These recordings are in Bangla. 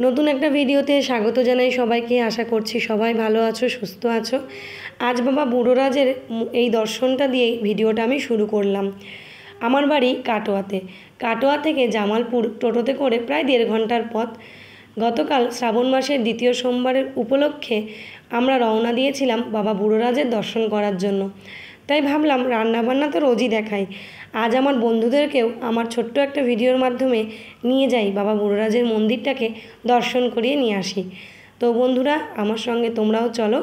নতুন একটা ভিডিওতে স্বাগত জানাই সবাইকে। আশা করছি সবাই ভালো আছো, সুস্থ আছো। আজ বাবা বুড়োরাজের এই দর্শনটা দিয়েই ভিডিওটা আমি শুরু করলাম। আমার বাড়ি কাটোয়াতে। কাটোয়া থেকে জামালপুর টোটোতে করে প্রায় 1.5 ঘন্টার পথ। গতকাল শ্রাবণ মাসের দ্বিতীয় সোমবারের উপলক্ষে আমরা রওনা দিয়েছিলাম বাবা বুড়োরাজের দর্শন করার জন্য। তাই ভাবলাম রান্নাবান্না তো রোজই দেখাই, আজ আমার বন্ধুদেরকেও আমার ছোট্ট একটা ভিডিওর মাধ্যমে নিয়ে যাই বাবা বুড়োরাজের মন্দিরটাকে দর্শন করিয়ে নিয়ে আসি। তো বন্ধুরা, আমার সঙ্গে তোমরাও চলো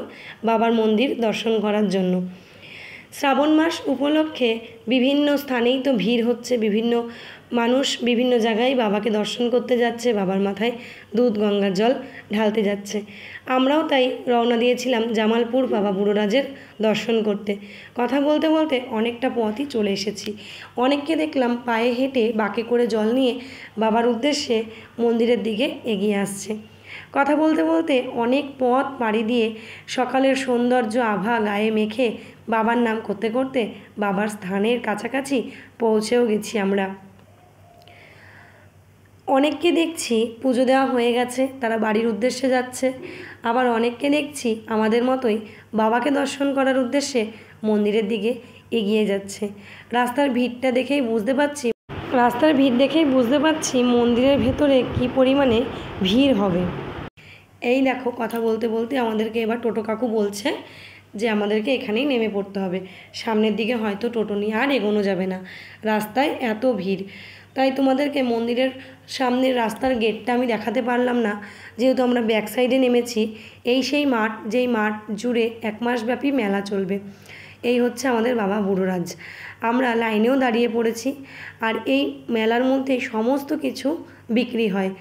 বাবার মন্দির দর্শন করার জন্য। শ্রাবণ মাস উপলক্ষে বিভিন্ন স্থানেই তো ভিড় হচ্ছে, বিভিন্ন মানুষ বিভিন্ন জায়গায় বাবাকে দর্শন করতে যাচ্ছে, বাবার মাথায় দুধ গঙ্গার জল ঢালতে যাচ্ছে। আমরাও তাই রওনা দিয়েছিলাম জামালপুর বাবা বুড়োরাজের দর্শন করতে। কথা বলতে বলতে অনেকটা পথই চলে এসেছি। অনেককে দেখলাম পায়ে হেঁটে বাঁকে করে জল নিয়ে বাবার উদ্দেশ্যে মন্দিরের দিকে এগিয়ে আসছে। কথা বলতে বলতে অনেক পথ পাড়ি দিয়ে সকালের সৌন্দর্য আভা গায়ে মেখে বাবার নাম করতে করতে বাবার স্থানের কাছাকাছি পৌঁছেও গেছি আমরা। অনেককে দেখছি পুজো দেওয়া হয়ে গেছে, তারা বাড়ির উদ্দেশ্যে যাচ্ছে। আবার অনেককে দেখছি আমাদের মতোই বাবাকে দর্শন করার উদ্দেশ্যে মন্দিরের দিকে এগিয়ে যাচ্ছে। রাস্তার ভিড় দেখেই বুঝতে পারছি মন্দিরের ভেতরে কী পরিমাণে ভিড় হবে। এই দেখো, কথা বলতে বলতে আমাদেরকে এবার টোটো কাকু বলছে যে আমাদেরকে এখানেই নেমে পড়তে হবে, সামনের দিকে হয়তো টোটো নিয়ে আর এগোনো যাবে না, রাস্তায় এত ভিড়। তাই তোমাদেরকে মন্দিরের সামনের রাস্তার গেটটা আমি দেখাতে পারলাম না, যেহেতু আমরা ব্যাক সাইডে নেমেছি। এই সেই মাঠ, যেই মাঠ জুড়ে 1 মাসব্যাপী মেলা চলবে। এই হচ্ছে আমাদের বাবা বুড়োরাজ। আমরা লাইনেও দাঁড়িয়ে পড়েছি। আর এই মেলার মধ্যে সমস্ত কিছু বিক্রি হয়।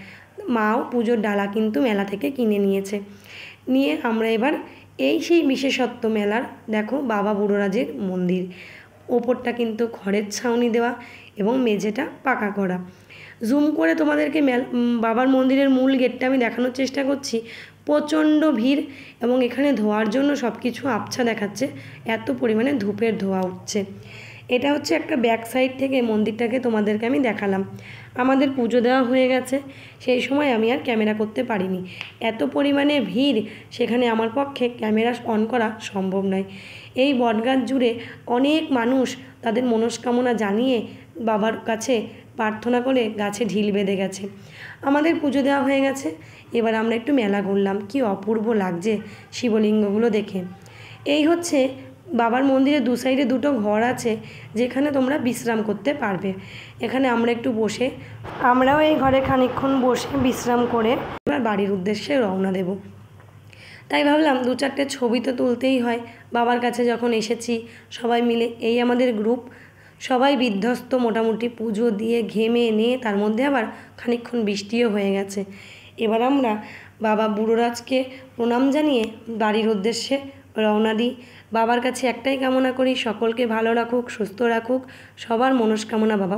মাও পুজোর ডালা কিন্তু মেলা থেকে কিনে নিয়ে আমরা এবার এই সেই বিশেষত্ব মেলার, দেখো বাবা বুড়োরাজের মন্দির। ওপরটা কিন্তু খড়ের ছাউনি দেওয়া এবং মেঝেটা পাকা করা। জুম করে তোমাদেরকে বাবার মন্দিরের মূল গেটটা আমি দেখানোর চেষ্টা করছি। প্রচণ্ড ভিড় এবং এখানে ধোয়ার জন্য সব কিছু আবছা দেখাচ্ছে, এত পরিমাণে ধূপের ধোঁয়া উঠছে। এটা হচ্ছে একটা ব্যাক সাইড থেকে মন্দিরটাকে তোমাদেরকে আমি দেখালাম। আমাদের পুজো দেওয়া হয়ে গেছে, সেই সময় আমি আর ক্যামেরা করতে পারিনি। এত পরিমাণে ভিড়, সেখানে আমার পক্ষে ক্যামেরা অন করা সম্ভব নয়। এই বটগাছ জুড়ে অনেক মানুষ তাদের মনস্কামনা জানিয়ে বাবার কাছে প্রার্থনা করে গাছে ঢিল বেঁধে গেছে। আমাদের পুজো দেওয়া হয়ে গেছে, এবার আমরা একটু মেলা ঘুরলাম। কি অপূর্ব লাগছে শিবলিঙ্গগুলো দেখে। এই হচ্ছে বাবার মন্দিরে 2 সাইডে 2টো ঘর আছে, যেখানে তোমরা বিশ্রাম করতে পারবে। এখানে আমরাও এই ঘরে খানিকক্ষণ বসে বিশ্রাম করে এবার বাড়ির উদ্দেশ্যে রওনা দেব। তাই ভাবলাম 2-4টে ছবি তো তুলতেই হয়। বাবার কাছে যখন এসেছি সবাই মিলে, এই আমাদের গ্রুপ, সবাই বিধ্বস্ত মোটামুটি পুজো দিয়ে ঘেমে নিয়ে, তার মধ্যে আবার খানিকক্ষণ বৃষ্টিও হয়ে গেছে। এবার আমরা বাবা বুড়োরাজকে প্রণাম জানিয়ে বাড়ির উদ্দেশ্যে রওনা দিই। বাবার কাছে একটাই কামনা করি, সকলকে ভালো রাখুক, সুস্থ রাখুক, সবার মনস্কামনা বাবা